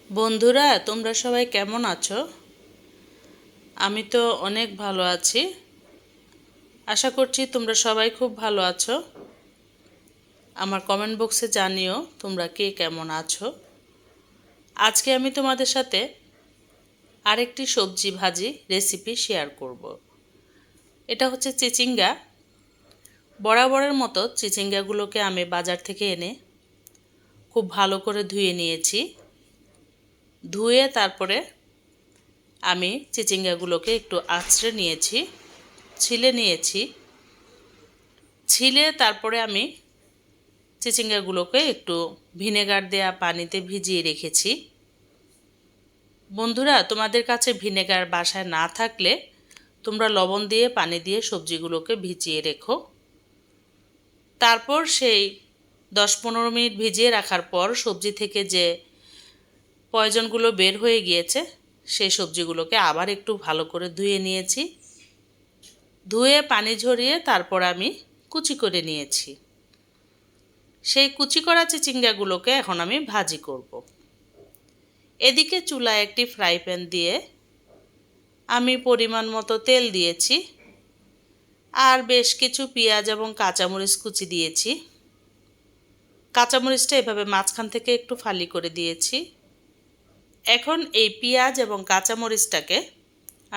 বন্ধুরা, তোমরা সবাই কেমন আছো? আমি তো অনেক ভালো আছি। আশা করছি তোমরা সবাই খুব ভালো আছো। আমার কমেন্ট বক্সে জানিও তোমরা কে কেমন আছো। আজকে আমি তোমাদের সাথে আরেকটি সবজি ভাজি রেসিপি শেয়ার করব। এটা হচ্ছে চিচিঙ্গা। বরাবরের মতো চিচিঙ্গাগুলোকে আমি বাজার থেকে এনে খুব ভালো করে ধুয়ে নিয়েছি। ধুয়ে তারপরে আমি চিচিঙ্গাগুলোকে একটু আঁচড়ে নিয়েছি, ছিলে নিয়েছি। ছিলে তারপরে আমি চিচিঙ্গাগুলোকে একটু ভিনেগার দেয়া পানিতে ভিজিয়ে রেখেছি। বন্ধুরা, তোমাদের কাছে ভিনেগার বাসায় না থাকলে তোমরা লবণ দিয়ে পানি দিয়ে সবজিগুলোকে ভিজিয়ে রেখো। তারপর সেই 10-15 মিনিট ভিজিয়ে রাখার পর সবজি থেকে যে পয়জনগুলো বের হয়ে গিয়েছে সেই সবজিগুলোকে আবার একটু ভালো করে ধুয়ে নিয়েছি। ধুয়ে পানি ঝরিয়ে তারপর আমি কুচি করে নিয়েছি। সেই কুচি করা চিচিঙ্গাগুলোকে এখন আমি ভাজি করব। এদিকে চুলায় একটি ফ্রাই প্যান দিয়ে আমি পরিমাণ মতো তেল দিয়েছি আর বেশ কিছু পেঁয়াজ এবং কাঁচামরিচ কুচি দিয়েছি। কাঁচামরিচটা এভাবে মাঝখান থেকে একটু ফালি করে দিয়েছি। এখন এই পেঁয়াজ এবং কাঁচামরিচটাকে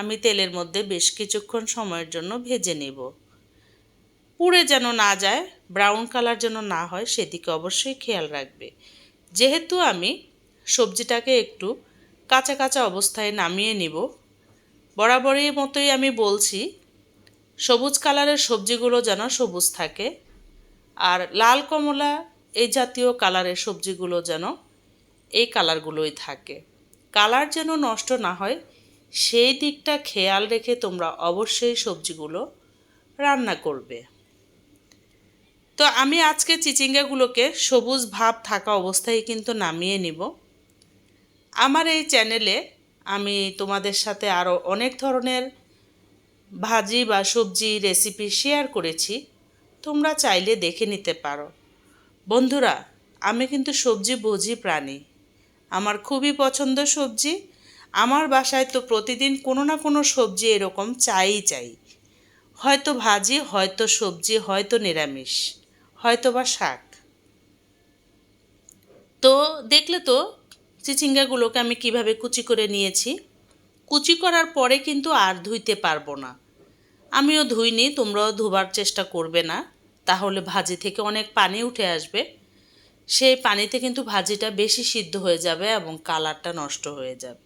আমি তেলের মধ্যে বেশ কিছুক্ষণ সময়ের জন্য ভেজে নেব। পুড়ে যেন না যায়, ব্রাউন কালার যেন না হয়, সেদিকে অবশ্যই খেয়াল রাখবে। যেহেতু আমি সবজিটাকে একটু কাঁচা কাঁচা অবস্থায় নামিয়ে নিব, বরাবরের মতোই আমি বলছি সবুজ কালারের সবজিগুলো যেন সবুজ থাকে আর লাল কমলা এই জাতীয় কালারের সবজিগুলো যেন এই কালারগুলোই থাকে। কালার যেন নষ্ট না হয় সেই দিকটা খেয়াল রেখে তোমরা অবশ্যই সবজিগুলো রান্না করবে। তো আমি আজকে চিচিঙ্গাগুলোকে সবুজ ভাব থাকা অবস্থায় কিন্তু নামিয়ে নিব। আমার এই চ্যানেলে আমি তোমাদের সাথে আরও অনেক ধরনের ভাজি বা সবজি রেসিপি শেয়ার করেছি, তোমরা চাইলে দেখে নিতে পারো। বন্ধুরা, আমি কিন্তু সবজি বুঝি প্রাণী। আমার খুবই পছন্দ সবজি। আমার বাসায় তো প্রতিদিন কোনো না কোনো সবজি এরকম চাই। হয়তো ভাজি, হয়তো সবজি, হয়তো নিরামিষ, হয়তো বা শাক। তো দেখলে তো চিচিঙ্গাগুলোকে আমি কিভাবে কুচি করে নিয়েছি। কুচি করার পরে কিন্তু আর ধুইতে পারবো না। আমিও ধুইনি, তোমরাও ধোবার চেষ্টা করবে না, তাহলে ভাজি থেকে অনেক পানি উঠে আসবে। সেই পানিতে কিন্তু ভাজিটা বেশি সিদ্ধ হয়ে যাবে এবং কালারটা নষ্ট হয়ে যাবে।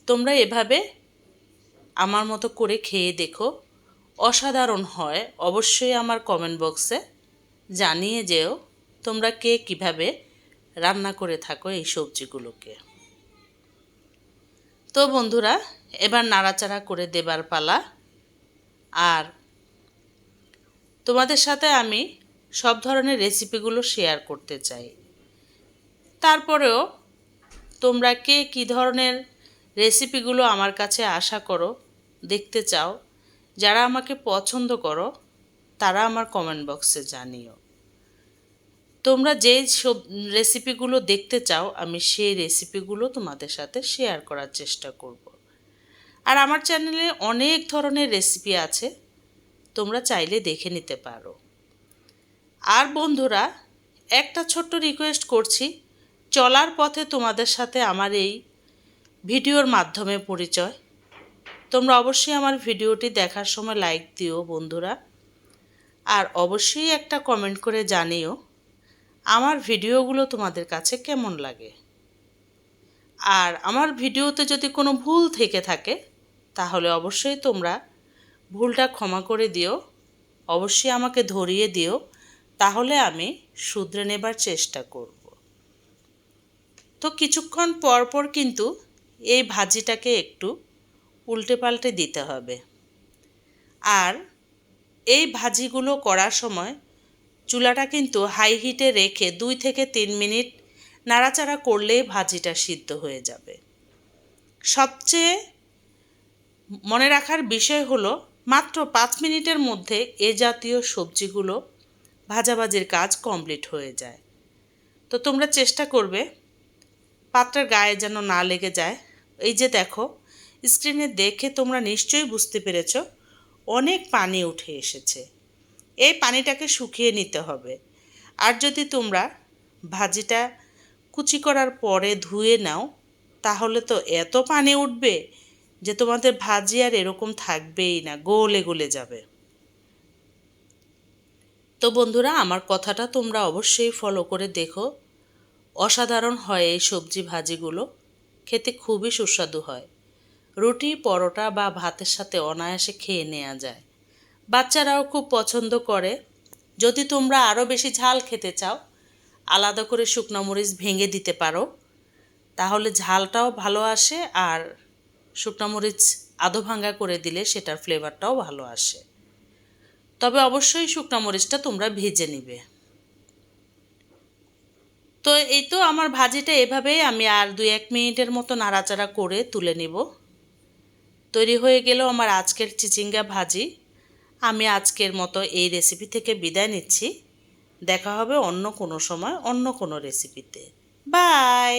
তোমরা এভাবে আমার মতো করে খেয়ে দেখো, অসাধারণ হয়। অবশ্যই আমার কমেন্ট বক্সে জানিয়ে যেও তোমরা কে কিভাবে রান্না করে থাকো এই সবজিগুলোকে। তো বন্ধুরা, এবার নাড়াচাড়া করে দেবার পালা। আর তোমাদের সাথে আমি সব ধরনের রেসিপিগুলো শেয়ার করতে চাই। তারপরেও তোমরা কে কী ধরনের রেসিপিগুলো আমার কাছে আশা করো, দেখতে চাও, যারা আমাকে পছন্দ করো, তারা আমার কমেন্ট বক্সে জানিও। তোমরা যে সব রেসিপিগুলো দেখতে চাও আমি সেই রেসিপিগুলো তোমাদের সাথে শেয়ার করার চেষ্টা করব। আর আমার চ্যানেলে অনেক ধরনের রেসিপি আছে, তোমরা চাইলে দেখে নিতে পারো। আর বন্ধুরা, একটা ছোট্ট রিকোয়েস্ট করছি, চলার পথে তোমাদের সাথে আমার এই ভিডিওর মাধ্যমে পরিচয়। তোমরা অবশ্যই আমার ভিডিওটি দেখার সময় লাইক দিও বন্ধুরা, আর অবশ্যই একটা কমেন্ট করে জানিও আমার ভিডিওগুলো তোমাদের কাছে কেমন লাগে। আর আমার ভিডিওতে যদি কোনো ভুল থেকে থাকে তাহলে অবশ্যই তোমরা ভুলটা ক্ষমা করে দিও, অবশ্যই আমাকে ধরিয়ে দিও, তাহলে আমি শুধরে নেবার চেষ্টা করব। তো কিছুক্ষণ পর পর কিন্তু এই ভাজিটাকে একটু উল্টে পাল্টে দিতে হবে। আর এই ভাজিগুলো করার সময় চুলাটা কিন্তু হাই হিটে রেখে 2 থেকে 3 মিনিট নাড়াচাড়া করলেই ভাজিটা সিদ্ধ হয়ে যাবে। সবচেয়ে মনে রাখার বিষয় হলো মাত্র 5 মিনিটের মধ্যে এ জাতীয় সবজিগুলো ভাজাভাজির কাজ কমপ্লিট হয়ে যায়। তো তোমরা চেষ্টা করবে পাত্রের গায়ে যেন না লেগে যায়। এই যে দেখো, স্ক্রিনে দেখে তোমরা নিশ্চয়ই বুঝতে পেরেছ অনেক পানি উঠে এসেছে। এই পানিটাকে শুকিয়ে নিতে হবে। আর যদি তোমরা ভাজিটা কুচি করার পরে ধুয়ে নাও, তাহলে তো এত পানি উঠবে যে তোমাদের ভাজি আর এরকম থাকবেই না, গলে গলে যাবে। তো বন্ধুরা, আমার কথাটা তোমরা অবশ্যই ফলো করে দেখো। অসাধারণ হয় এই সবজি ভাজিগুলো, খেতে খুবই সুস্বাদু হয়। রুটি, পরোটা বা ভাতের সাথে অনায়াসে খেয়ে নেওয়া যায়। বাচ্চারাও খুব পছন্দ করে। যদি তোমরা আরও বেশি ঝাল খেতে চাও, আলাদা করে শুকনো মরিচ ভেঙে দিতে পারো, তাহলে ঝালটাও ভালো আসে। আর শুকনো মরিচ আধো ভাঙা করে দিলে সেটার ফ্লেভারটাও ভালো আসে। তবে অবশ্যই শুকনো মরিচটা তোমরা ভেজে নিবে। তো এই তো আমার ভাজিটা এভাবেই আমি আর 2-1 মিনিটের মতো নাড়াচাড়া করে তুলে নিব। তৈরি হয়ে গেল আমার আজকের চিচিঙ্গা ভাজি। আমি আজকের মতো এই রেসিপি থেকে বিদায় নিচ্ছি। দেখা হবে অন্য কোনো সময় অন্য কোনো রেসিপিতে। বাই।